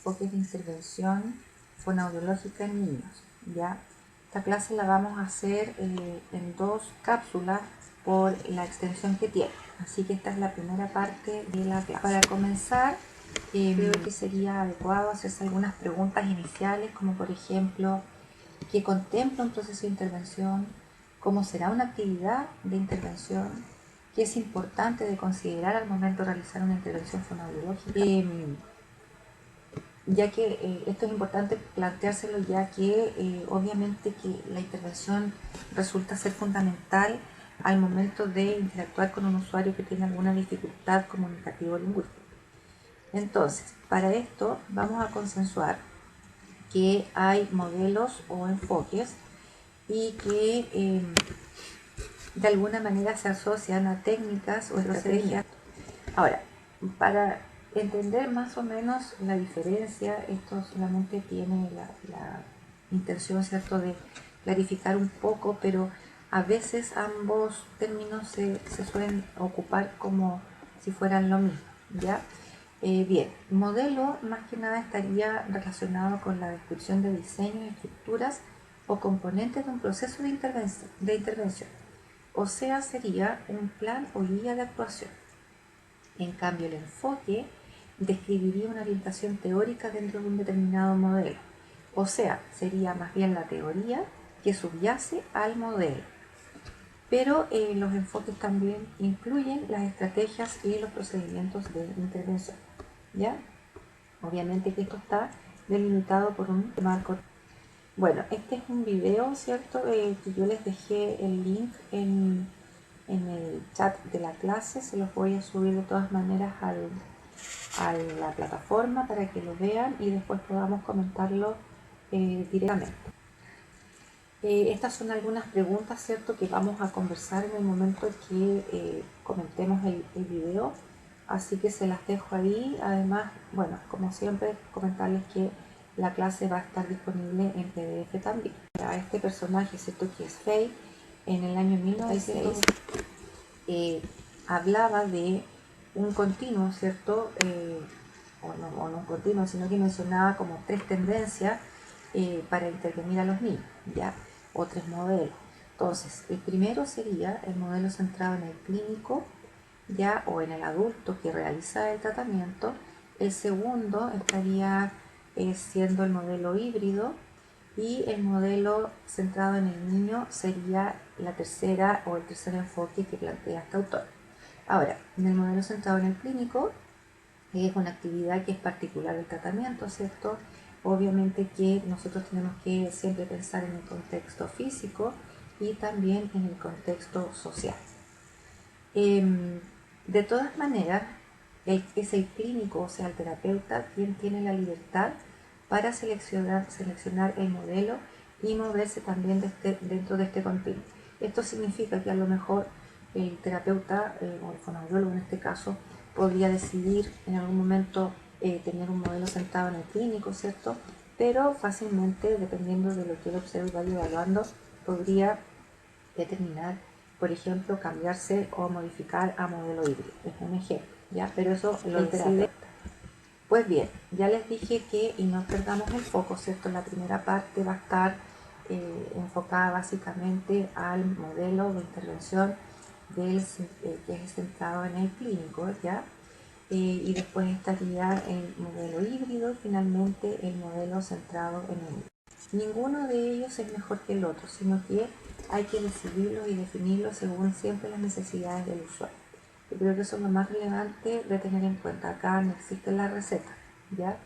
enfoques de intervención fonoaudiológica en niños. ¿Ya? Esta clase la vamos a hacer en 2 cápsulas por la extensión que tiene. Así que esta es la primera parte de la clase. Para comenzar, creo que sería adecuado hacerse algunas preguntas iniciales, como por ejemplo, ¿qué contempla un proceso de intervención? ¿Cómo será una actividad de intervención? ¿Qué es importante de considerar al momento de realizar una intervención fonoaudiológica? Ya que esto es importante planteárselo, ya que obviamente que la intervención resulta ser fundamental al momento de interactuar con un usuario que tiene alguna dificultad comunicativo-lingüística. Entonces, para esto vamos a consensuar que hay modelos o enfoques y que de alguna manera se asocian a técnicas o estrategias. Ahora, para entender más o menos la diferencia, esto solamente tiene la intención, ¿cierto?, de clarificar un poco, pero a veces ambos términos se suelen ocupar como si fueran lo mismo, ¿ya? Bien, modelo más que nada estaría relacionado con la descripción de diseños, estructuras o componentes de un proceso de intervención. O sea, sería un plan o guía de actuación. En cambio, el enfoque describiría una orientación teórica dentro de un determinado modelo. O sea, sería más bien la teoría que subyace al modelo. Pero los enfoques también incluyen las estrategias y los procedimientos de intervención. ¿Ya? Obviamente que esto está delimitado por un marco. Bueno, este es un video, ¿cierto? Que yo les dejé el link en el chat de la clase. Se los voy a subir de todas maneras a la plataforma para que lo vean y después podamos comentarlo directamente. Estas son algunas preguntas, ¿cierto?, que vamos a conversar en el momento que comentemos el video, así que se las dejo ahí. Además, bueno, como siempre, comentarles que la clase va a estar disponible en PDF también. Para este personaje, ¿cierto?, que es Faye, en el año 1906, hablaba de un continuo, ¿cierto?, o no un continuo, sino que mencionaba como 3 tendencias para intervenir a los niños, ¿ya? O 3 modelos. Entonces, el primero sería el modelo centrado en el clínico, ya, o en el adulto que realiza el tratamiento. El segundo estaría siendo el modelo híbrido, y el modelo centrado en el niño sería la tercera o el tercer enfoque que plantea este autor. Ahora, en el modelo centrado en el clínico, es una actividad que es particular del tratamiento, ¿cierto? Obviamente que nosotros tenemos que siempre pensar en el contexto físico y también en el contexto social. De todas maneras, es el clínico, o sea, el terapeuta, quien tiene la libertad para seleccionar el modelo y moverse también dentro de este continuum. Esto significa que a lo mejor el terapeuta o el fonoaudiólogo en este caso podría decidir en algún momento tener un modelo centrado en el clínico, ¿cierto? Pero fácilmente, dependiendo de lo que él observe y vaya evaluando, podría determinar, por ejemplo, cambiarse o modificar a modelo híbrido. Es un ejemplo, ¿ya? Pero eso lo decide. Pues bien, ya les dije que, y no perdamos el foco, ¿cierto? La primera parte va a estar enfocada básicamente al modelo de intervención que es centrado en el clínico, ¿ya? Y después estaría el modelo híbrido y finalmente el modelo centrado en el niño. Ninguno de ellos es mejor que el otro, sino que hay que decidirlos y definirlos según siempre las necesidades del usuario. Yo creo que eso es lo más relevante de tener en cuenta. Acá no existe la receta, ¿ya?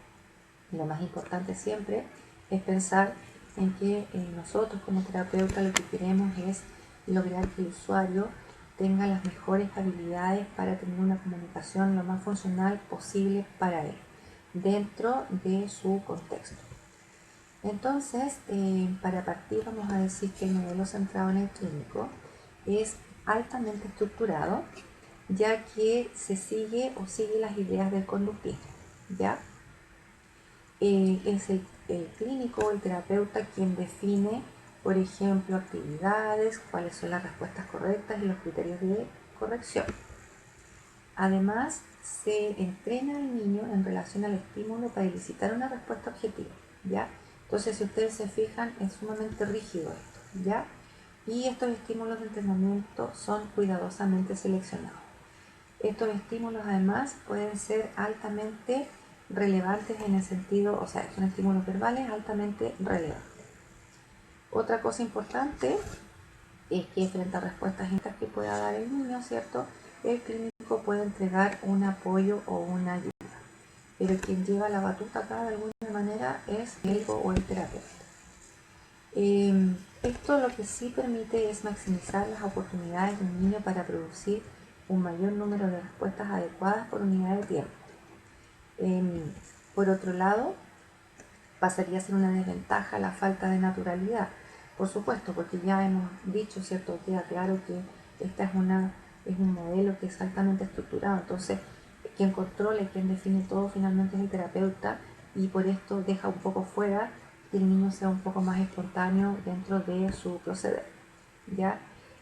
Lo más importante siempre es pensar en que nosotros como terapeutas lo que queremos es lograr que el usuario tenga las mejores habilidades para tener una comunicación lo más funcional posible para él, dentro de su contexto. Entonces, para partir vamos a decir que el modelo centrado en el clínico es altamente estructurado, ya que se sigue las ideas del conductismo, ¿ya? Es el clínico o el terapeuta quien define, por ejemplo, actividades, cuáles son las respuestas correctas y los criterios de corrección. Además, se entrena al niño en relación al estímulo para elicitar una respuesta objetiva, ¿ya? Entonces, si ustedes se fijan, es sumamente rígido esto, ¿ya? Y estos estímulos de entrenamiento son cuidadosamente seleccionados. Estos estímulos además pueden ser altamente relevantes en el sentido, o sea, son estímulos verbales altamente relevantes. Otra cosa importante es que frente a respuestas que pueda dar el niño, ¿cierto? El clínico puede entregar un apoyo o una ayuda. Pero quien lleva la batuta acá de alguna manera es el médico o el terapeuta. Esto lo que sí permite es maximizar las oportunidades de un niño para producir un mayor número de respuestas adecuadas por unidad de tiempo. Por otro lado, pasaría a ser una desventaja la falta de naturalidad, por supuesto, porque ya hemos dicho, ¿cierto? Queda claro que esta es un modelo que es altamente estructurado, entonces quien controla y quien define todo finalmente es el terapeuta, y por esto deja un poco fuera que el niño sea un poco más espontáneo dentro de su proceder, ¿ya?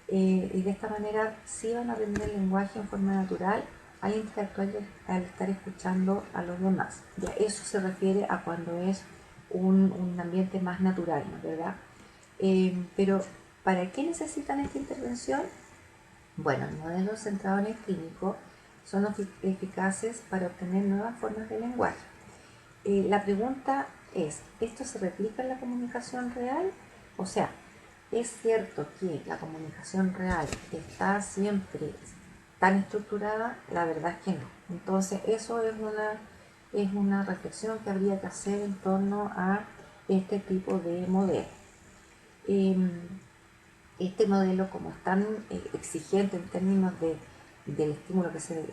Y de esta manera sí van a aprender el lenguaje en forma natural al interactuar y al estar escuchando a los demás. Ya eso se refiere a cuando es un ambiente más natural, ¿no? ¿Verdad? Pero ¿para qué necesitan esta intervención? Bueno, los modelos centrados en el clínico son eficaces para obtener nuevas formas de lenguaje. La pregunta es, ¿esto se replica en la comunicación real? O sea, ¿es cierto que la comunicación real está siempre tan estructurada? La verdad es que no. Entonces, eso es una reflexión que habría que hacer en torno a este tipo de modelo. Este modelo, como es tan exigente en términos del estímulo que se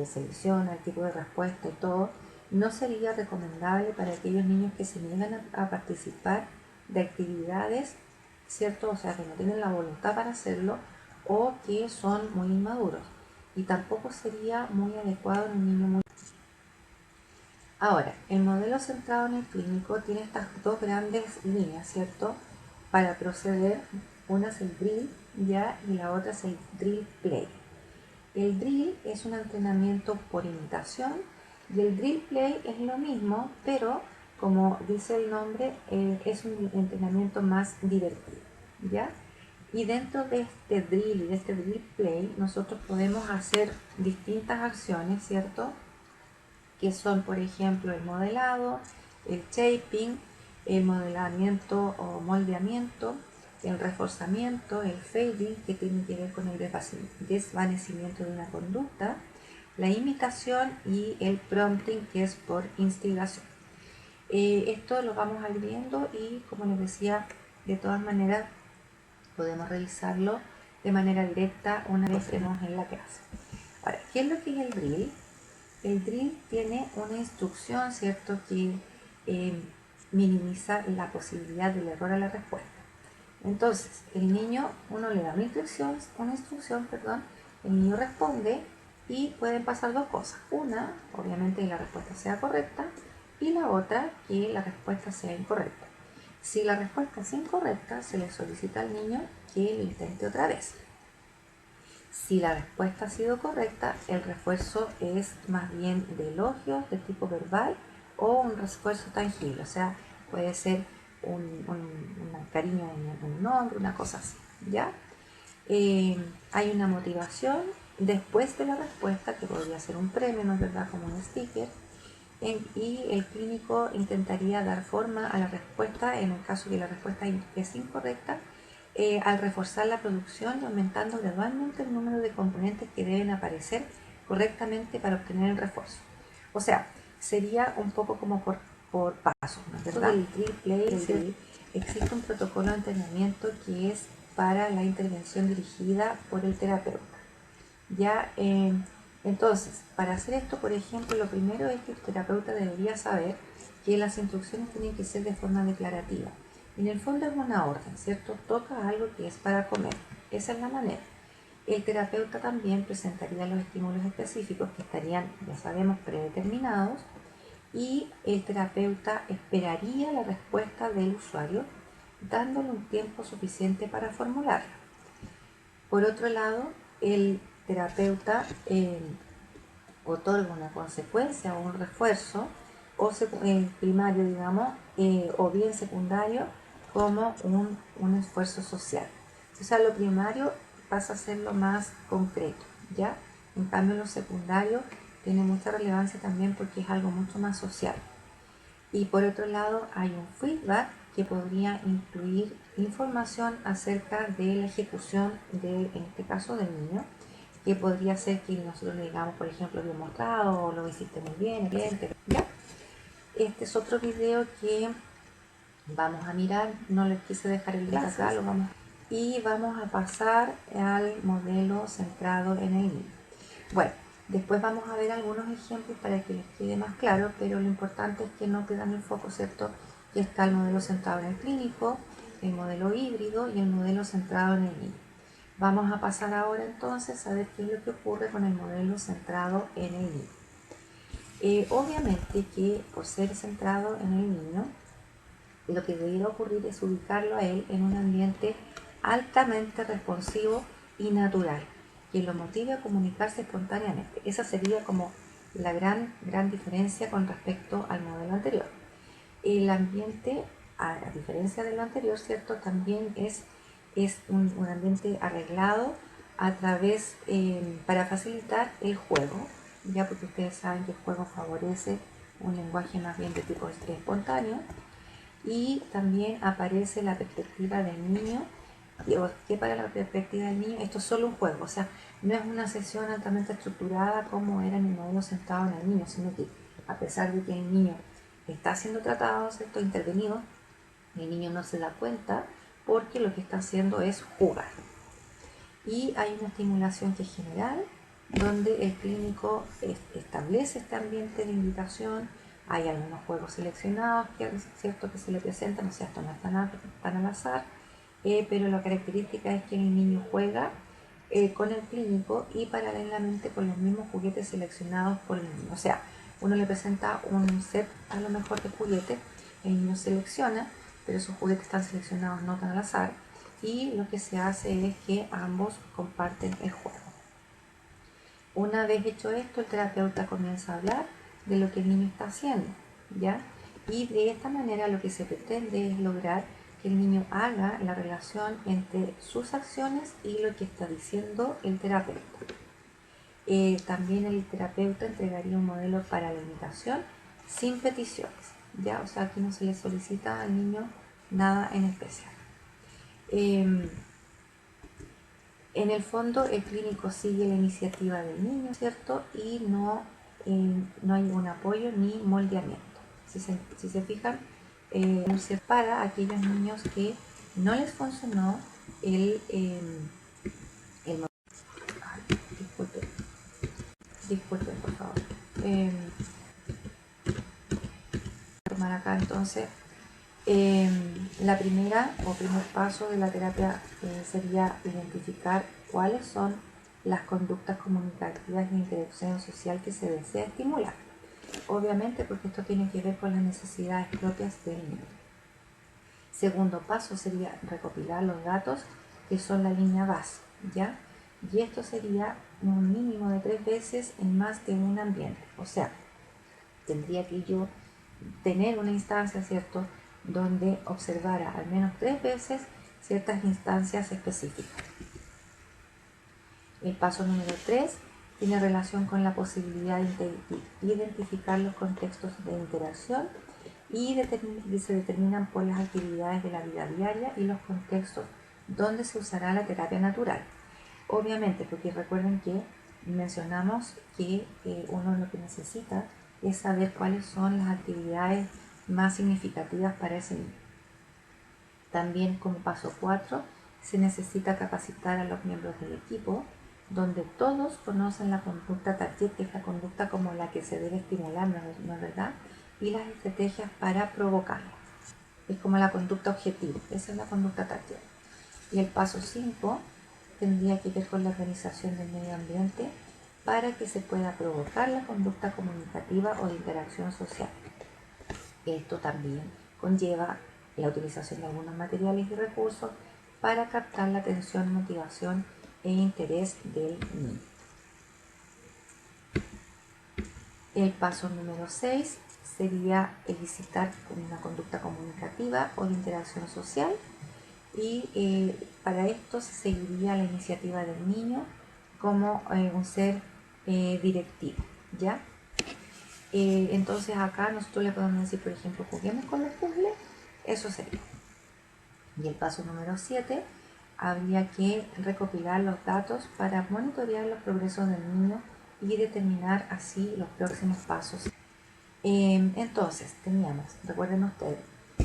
selecciona, el tipo de respuesta y todo, no sería recomendable para aquellos niños que se niegan a participar de actividades, ¿cierto? O sea, que no tienen la voluntad para hacerlo o que son muy inmaduros. Y tampoco sería muy adecuado en un niño muy... Ahora, el modelo centrado en el clínico tiene estas dos grandes líneas, ¿cierto? Para proceder, una es el drill, ¿ya? Y la otra es el drill play. El drill es un entrenamiento por imitación y el drill play es lo mismo, pero como dice el nombre, es un entrenamiento más divertido, ¿ya? Y dentro de este drill y de este drill play, nosotros podemos hacer distintas acciones, ¿cierto? Que son, por ejemplo, el modelado, el shaping, el modelamiento o moldeamiento, el reforzamiento, el fading, que tiene que ver con el desvanecimiento de una conducta, la imitación y el prompting, que es por instigación. Esto lo vamos a ir viendo y, como les decía, de todas maneras podemos revisarlo de manera directa una vez estemos en la clase. Ahora, ¿qué es lo que es el drill? El drill tiene una instrucción, ¿cierto?, que minimiza la posibilidad del error a la respuesta. Entonces, el niño, uno le da una instrucción, el niño responde y pueden pasar dos cosas. Una, obviamente, que la respuesta sea correcta, y la otra, que la respuesta sea incorrecta. Si la respuesta es incorrecta, se le solicita al niño que lo intente otra vez. Si la respuesta ha sido correcta, el refuerzo es más bien de elogios de tipo verbal o un refuerzo tangible, o sea, puede ser un cariño en un nombre, una cosa así, ¿ya? Hay una motivación después de la respuesta, que podría ser un premio, ¿no es verdad?, como un sticker, y el clínico intentaría dar forma a la respuesta en el caso que la respuesta es incorrecta, al reforzar la producción y aumentando gradualmente el número de componentes que deben aparecer correctamente para obtener el refuerzo. O sea, sería un poco como por pasos, ¿no es verdad? El drill play, existe un protocolo de entrenamiento que es para la intervención dirigida por el terapeuta. Ya, entonces, para hacer esto, por ejemplo, lo primero es que el terapeuta debería saber que las instrucciones tienen que ser de forma declarativa. En el fondo es una orden, ¿cierto? Toca algo que es para comer. Esa es la manera. El terapeuta también presentaría los estímulos específicos que estarían, ya sabemos, predeterminados, y el terapeuta esperaría la respuesta del usuario, dándole un tiempo suficiente para formularla. Por otro lado, el terapeuta otorga una consecuencia o un refuerzo, o primario, digamos, o bien secundario, como un esfuerzo social. O sea, lo primario pasa a ser lo más concreto, ¿ya? En cambio, lo secundario tiene mucha relevancia también porque es algo mucho más social. Y por otro lado, hay un feedback que podría incluir información acerca de la ejecución en este caso, del niño, que podría ser que nosotros le digamos, por ejemplo, bien mostrado o lo hiciste muy bien, excelente, ¿ya? Este es otro video que vamos a mirar, no les quise dejar el link acá, lo vamos, y vamos a pasar al modelo centrado en el niño. Bueno, después vamos a ver algunos ejemplos para que les quede más claro, pero lo importante es que no pierdan el foco, ¿cierto? Que está el modelo centrado en el clínico, el modelo híbrido y el modelo centrado en el niño. Vamos a pasar ahora entonces a ver qué es lo que ocurre con el modelo centrado en el niño. Obviamente que por ser centrado en el niño, lo que debiera ocurrir es ubicarlo a él en un ambiente altamente responsivo y natural, que lo motive a comunicarse espontáneamente. Esa sería como la gran diferencia con respecto al modelo anterior. El ambiente, a diferencia de lo anterior, ¿cierto? También es un ambiente arreglado a través, para facilitar el juego, ya porque ustedes saben que el juego favorece un lenguaje más bien de tipo espontáneo, y también aparece la perspectiva del niño. ¿Qué para la perspectiva del niño? Esto es solo un juego, o sea, no es una sesión altamente estructurada como era en el modelo centrado en el niño, sino que a pesar de que el niño está siendo tratado, ¿cierto?, intervenido, el niño no se da cuenta porque lo que está haciendo es jugar. Y hay una estimulación que es general, donde el clínico establece este ambiente de invitación. Hay algunos juegos seleccionados que es cierto que se le presentan, o sea, esto no es tan al azar, pero la característica es que el niño juega con el clínico y paralelamente con los mismos juguetes seleccionados por el niño. O sea, uno le presenta un set a lo mejor de juguetes, el niño selecciona, pero esos juguetes están seleccionados no tan al azar, y lo que se hace es que ambos comparten el juego. Una vez hecho esto, el terapeuta comienza a hablar de lo que el niño está haciendo, ¿ya? Y de esta manera lo que se pretende es lograr que el niño haga la relación entre sus acciones y lo que está diciendo el terapeuta. También el terapeuta entregaría un modelo para la imitación sin peticiones, ¿ya? O sea, aquí no se le solicita al niño nada en especial. En el fondo, el clínico sigue la iniciativa del niño, ¿cierto? Y no hay un apoyo ni moldeamiento. Si se fijan, se para a aquellos niños que no les funcionó el ay, disculpen, por favor. Tomar acá entonces. La primera o primer paso de la terapia sería identificar cuáles son las conductas comunicativas de interacción social que se desea estimular. Obviamente porque esto tiene que ver con las necesidades propias del niño. Segundo paso sería recopilar los datos que son la línea base, ¿ya? Y esto sería un mínimo de 3 veces en más de un ambiente. O sea, tendría que yo tener una instancia, ¿cierto?, donde observara al menos 3 veces ciertas instancias específicas. El paso número 3 tiene relación con la posibilidad de identificar los contextos de interacción y se determinan por las actividades de la vida diaria y los contextos donde se usará la terapia natural. Obviamente, porque recuerden que mencionamos que uno lo que necesita es saber cuáles son las actividades más significativas para ese niño. También, como paso 4, se necesita capacitar a los miembros del equipo, donde todos conocen la conducta target, que es la conducta como la que se debe estimular, ¿no es verdad? Y las estrategias para provocarla. Es como la conducta objetivo, esa es la conducta target. Y el paso 5 tendría que ver con la organización del medio ambiente para que se pueda provocar la conducta comunicativa o de interacción social. Esto también conlleva la utilización de algunos materiales y recursos para captar la atención, motivación e interés del niño. El paso número 6 sería elicitar una conducta comunicativa o de interacción social, y para esto se seguiría la iniciativa del niño como un ser directivo, ¿ya? Entonces acá nosotros le podemos decir, por ejemplo, juguemos con los puzzles, eso sería. Y el paso número 7, habría que recopilar los datos para monitorear los progresos del niño y determinar así los próximos pasos. Entonces, teníamos, recuerden ustedes,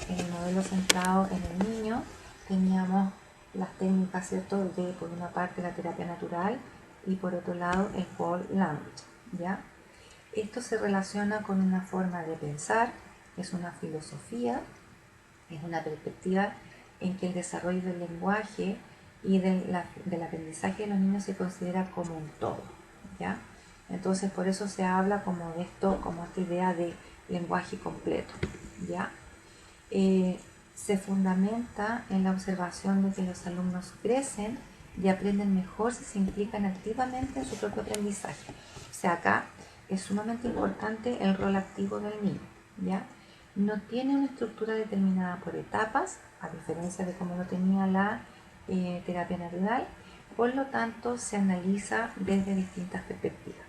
en el modelo centrado en el niño, teníamos las técnicas, ¿cierto?, de, por una parte, la terapia natural y por otro lado, el whole language, ¿ya? Esto se relaciona con una forma de pensar, es una filosofía, es una perspectiva en que el desarrollo del lenguaje y del aprendizaje de los niños se considera como un todo, ¿ya? Entonces por eso se habla como de esto, como esta idea de lenguaje completo, ¿ya? Se fundamenta en la observación de que los alumnos crecen y aprenden mejor si se implican activamente en su propio aprendizaje. O sea, acá es sumamente importante el rol activo del niño, ¿ya? No tiene una estructura determinada por etapas, a diferencia de como lo tenía la terapia natural, por lo tanto se analiza desde distintas perspectivas.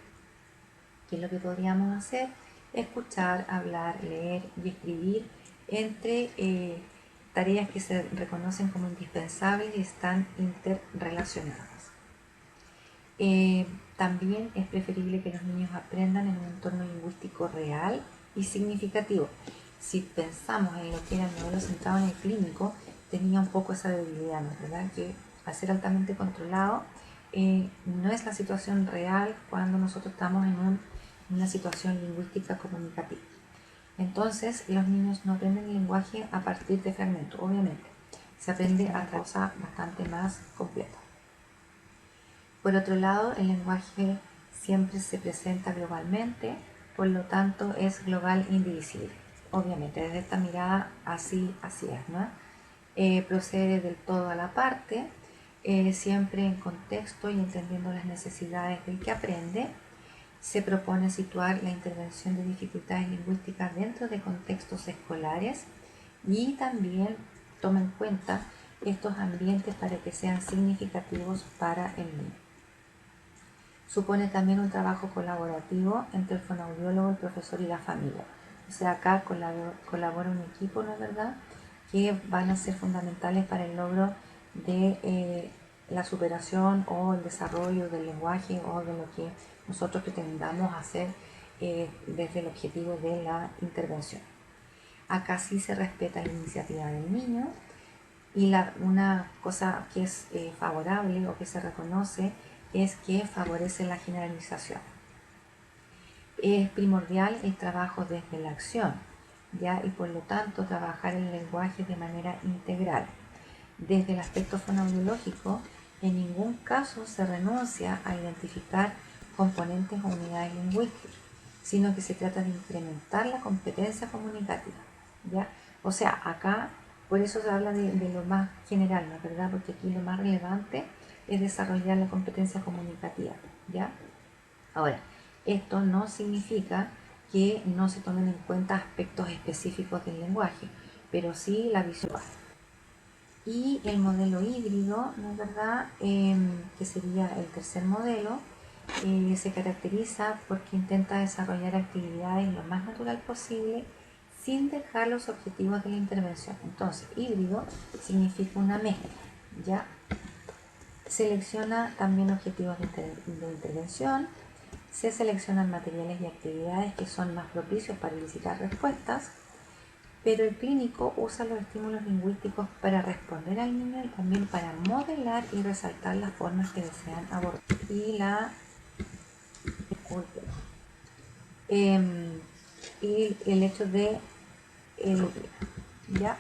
¿Qué es lo que podríamos hacer? Escuchar, hablar, leer y escribir entre tareas que se reconocen como indispensables y están interrelacionadas. También es preferible que los niños aprendan en un entorno lingüístico real y significativo. Si pensamos en lo que era el modelo centrado en el clínico, tenía un poco esa debilidad, ¿no es verdad? Que al ser altamente controlado, no es la situación real cuando nosotros estamos en una situación lingüística comunicativa. Entonces, los niños no aprenden el lenguaje a partir de fragmentos, obviamente. Se aprende a cosa bastante más completa. Por otro lado, el lenguaje siempre se presenta globalmente, por lo tanto es global e indivisible. Obviamente, desde esta mirada así es, ¿no? Procede del todo a la parte, siempre en contexto y entendiendo las necesidades del que aprende. Se propone situar la intervención de dificultades lingüísticas dentro de contextos escolares y también toma en cuenta estos ambientes para que sean significativos para el niño. Supone también un trabajo colaborativo entre el fonoaudiólogo, el profesor y la familia. O sea, acá colabora un equipo, ¿no es verdad?, que van a ser fundamentales para el logro de la superación o el desarrollo del lenguaje o de lo que nosotros pretendamos hacer desde el objetivo de la intervención. Acá sí se respeta la iniciativa del niño y una cosa que es favorable o que se reconoce es que favorece la generalización. Es primordial el trabajo desde la acción, ¿ya? Y por lo tanto trabajar el lenguaje de manera integral. Desde el aspecto fonoaudiológico, en ningún caso se renuncia a identificar componentes o unidades lingüísticas, sino que se trata de incrementar la competencia comunicativa, ¿ya? O sea, acá por eso se habla de lo más general, ¿no es verdad? Porque aquí lo más relevante es desarrollar la competencia comunicativa, ¿ya? Ahora, esto no significa que no se tomen en cuenta aspectos específicos del lenguaje, pero sí la visual. Y el modelo híbrido, ¿no es verdad?, que sería el tercer modelo, se caracteriza porque intenta desarrollar actividades lo más natural posible sin dejar los objetivos de la intervención. Entonces, híbrido significa una mezcla, ¿ya? Selecciona también objetivos de intervención, se seleccionan materiales y actividades que son más propicios para elicitar respuestas, pero el clínico usa los estímulos lingüísticos para responder al niño y también para modelar y resaltar las formas que desean abordar. Y el hecho de ya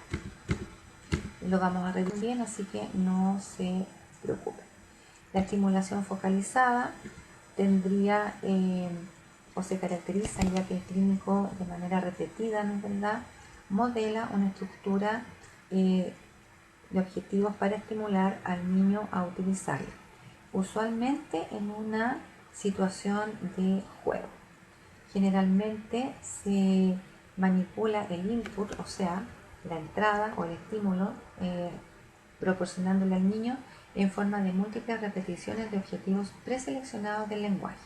lo vamos a revisar bien, así que no se preocupen. La estimulación focalizada tendría o se caracteriza ya que el clínico de manera repetida, ¿no es verdad?, modela una estructura de objetivos para estimular al niño a utilizarla, usualmente en una situación de juego. Generalmente se manipula el input, o sea, la entrada o el estímulo, proporcionándole al niño en forma de múltiples repeticiones de objetivos preseleccionados del lenguaje.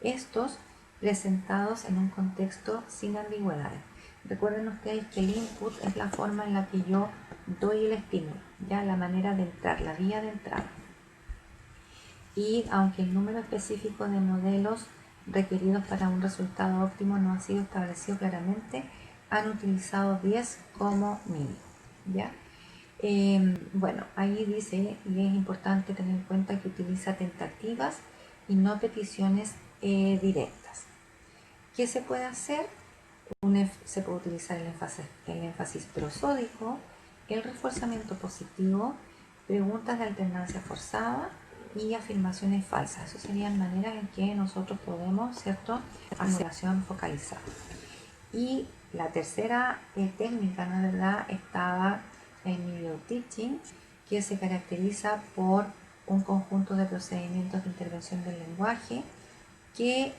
Estos presentados en un contexto sin ambigüedades. Recuerden ustedes que el input es la forma en la que yo doy el estímulo, ya la manera de entrar, la vía de entrada. Y aunque el número específico de modelos requeridos para un resultado óptimo no ha sido establecido claramente, han utilizado 10 como mínimo, ¿ya? Bueno, ahí dice, y es importante tener en cuenta que utiliza tentativas y no peticiones directas. ¿Qué se puede hacer? Se puede utilizar el énfasis prosódico, el reforzamiento positivo, preguntas de alternancia forzada y afirmaciones falsas. Esas serían maneras en que nosotros podemos, ¿cierto?, hacer acción focalizada. Y la tercera técnica, ¿no es verdad?, estaba en Video Teaching, que se caracteriza por un conjunto de procedimientos de intervención del lenguaje que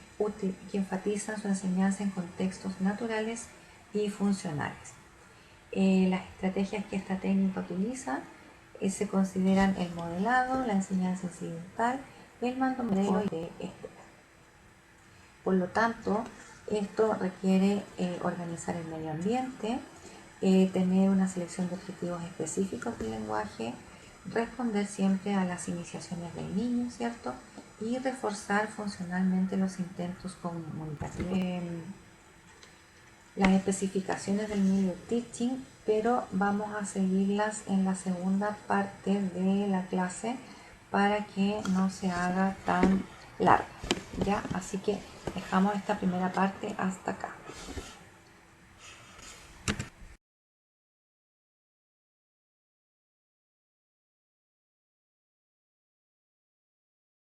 enfatizan su enseñanza en contextos naturales y funcionales. Las estrategias que esta técnica utiliza se consideran el modelado, la enseñanza incidental, el mando modelo y de espera. Por lo tanto, esto requiere organizar el medio ambiente, tener una selección de objetivos específicos del lenguaje, responder siempre a las iniciaciones del niño, ¿cierto? Y reforzar funcionalmente los intentos comunicativos. Las especificaciones del Media Teaching, pero vamos a seguirlas en la segunda parte de la clase para que no se haga tan larga, ¿ya? Así que dejamos esta primera parte hasta acá.